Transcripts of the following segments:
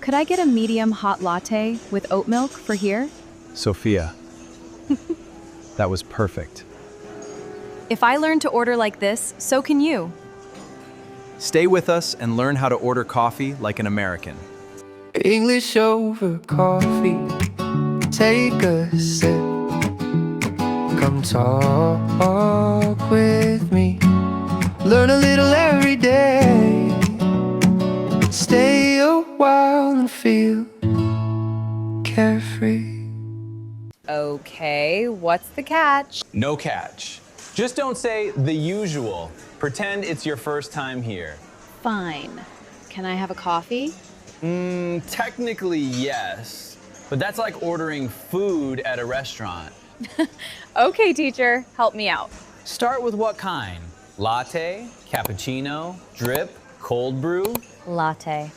Could I get a medium hot latte with oat milk for here? Sofia, that was perfect. If I learn to order like this, so can you. Stay with us and learn how to order coffee like an American. English over coffee. Take a sip. Come talk with me. Learn a little every day. Stay a while and feel carefree. Okay, what's the catch? No catch. Just don't say the usual. Pretend it's your first time here. Fine. Can I have a coffee? Technically, yes. But that's like ordering food at a restaurant. Okay, teacher, help me out. Start with what kind? Latte, cappuccino, drip, cold brew? Latte.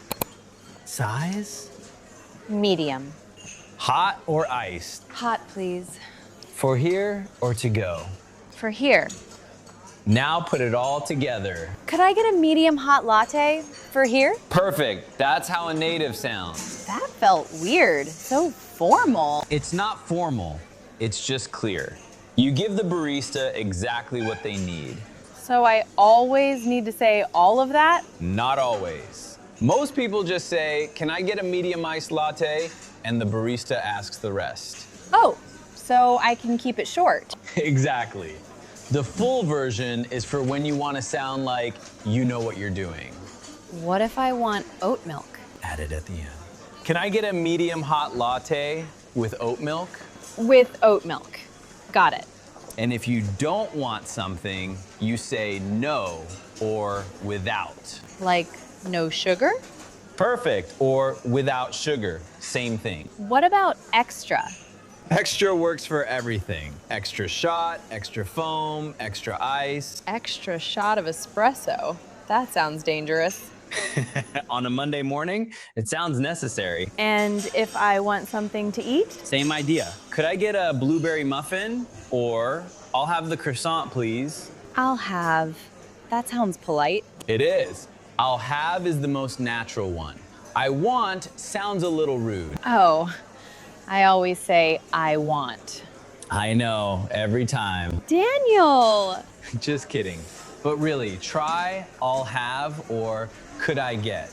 Size? Medium. Hot or iced? Hot, please. For here or to go? For here. Now put it all together. Could I get a medium hot latte for here? Perfect. That's how a native sounds. That felt weird. So formal. It's not formal. It's just clear. You give the barista exactly what they need. So I always need to say all of that? Not always. Most people just say, "Can I get a medium iced latte?" And the barista asks the rest. Oh, so I can keep it short. Exactly. The full version is for when you want to sound like you know what you're doing. What if I want oat milk? Add it at the end. Can I get a medium hot latte with oat milk? With oat milk. Got it. And if you don't want something, you say no or without. Like no sugar? Perfect. Or without sugar. Same thing. What about extra? Extra works for everything. Extra shot, extra foam, extra ice. Extra shot of espresso. That sounds dangerous. On a Monday morning, it sounds necessary. And if I want something to eat? Same idea. Could I get a blueberry muffin? Or I'll have the croissant, please. I'll have. That sounds polite. It is. I'll have is the most natural one. I want sounds a little rude. Oh, I always say I want. I know, every time. Daniel! Just kidding. But really, try I'll have or could I get?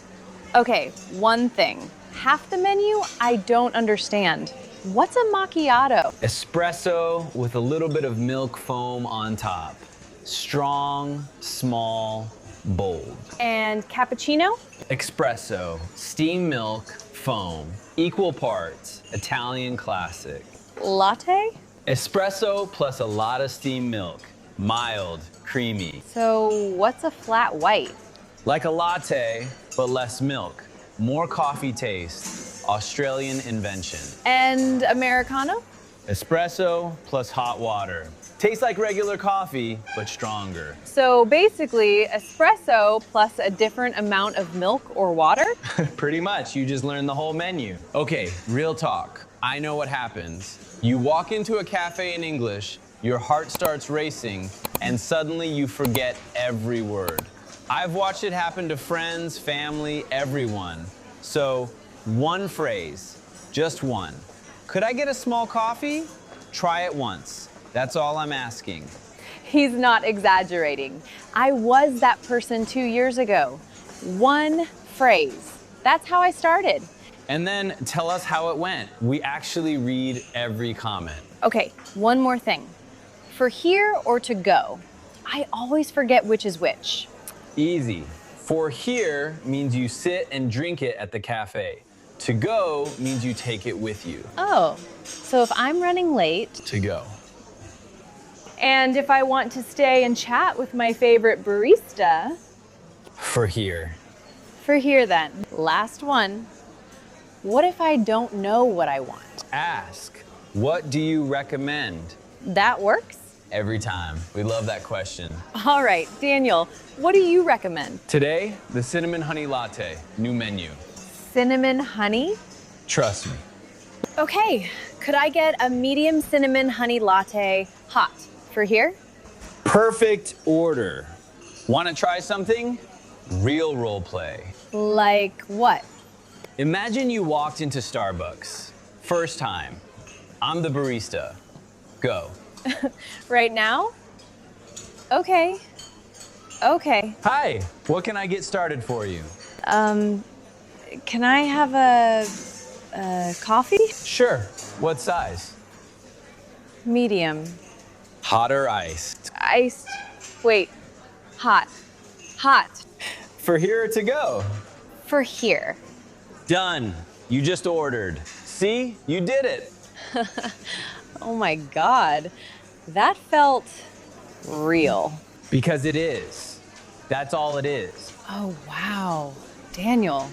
Okay, one thing. Half the menu I don't understand. What's a macchiato? Espresso with a little bit of milk foam on top. Strong, small, bold. And cappuccino? Espresso, steamed milk, foam. Equal parts, Italian classic. Latte? Espresso plus a lot of steamed milk. Mild, creamy. So what's a flat white? Like a latte, but less milk. More coffee taste. Australian invention. And Americano? Espresso plus hot water. Tastes like regular coffee, but stronger. So basically, espresso plus a different amount of milk or water? Pretty much, you just learned the whole menu. Okay, real talk. I know what happens. You walk into a cafe in English, your heart starts racing, and suddenly you forget every word. I've watched it happen to friends, family, everyone. So, one phrase, just one. Could I get a small coffee? Try it once. That's all I'm asking. He's not exaggerating. I was that person 2 years ago. One phrase. That's how I started. And then tell us how it went. We actually read every comment. Okay, one more thing. For here or to go, I always forget which is which. Easy. For here means you sit and drink it at the cafe. To go means you take it with you. Oh, so if I'm running late, To go. and if I want to stay and chat with my favorite barista, For here. for here then. Last one. What if I don't know what I want? Ask, what do you recommend? That works? Every time. We love that question. All right, Daniel, what do you recommend? Today, the cinnamon honey latte, new menu. Cinnamon honey? Trust me. Okay, could I get a medium cinnamon honey latte hot for here? Perfect order. Want to try something? Real role play. Like what? Imagine you walked into Starbucks. First time. I'm the barista. Go. Right now? Okay. Okay. Hi, what can I get started for you? Can I have a coffee? Sure. What size? Medium. Hot or iced? Iced. Wait. Hot. Hot. For here or to go? For here. Done. You just ordered. See? You did it. Oh my God. That felt real. Because it is. That's all it is. Oh, wow. Daniel,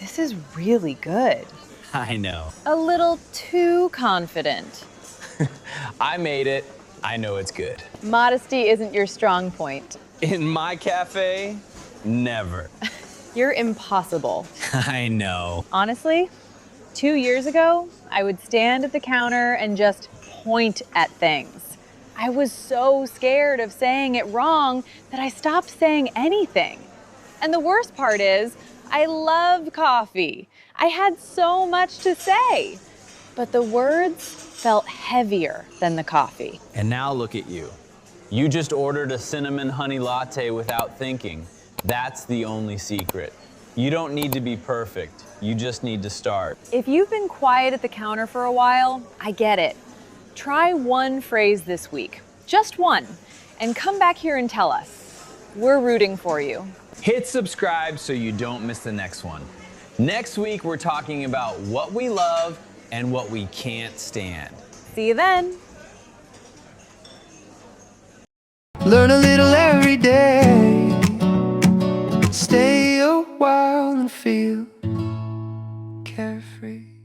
this is really good. I know. A little too confident. I made it. I know it's good. Modesty isn't your strong point. In my cafe, never. You're impossible. I know. Honestly, 2 years ago, I would stand at the counter and just point at things. I was so scared of saying it wrong that I stopped saying anything. And the worst part is, I love coffee. I had so much to say, but the words felt heavier than the coffee. And now look at you. You just ordered a cinnamon honey latte without thinking. That's the only secret. You don't need to be perfect. You just need to start. If you've been quiet at the counter for a while, I get it. Try one phrase this week, just one, and come back here and tell us. We're rooting for you. Hit subscribe so you don't miss the next one. Next week, we're talking about what we love and what we can't stand. See you then. Learn a little every day. Stay a while and feel carefree.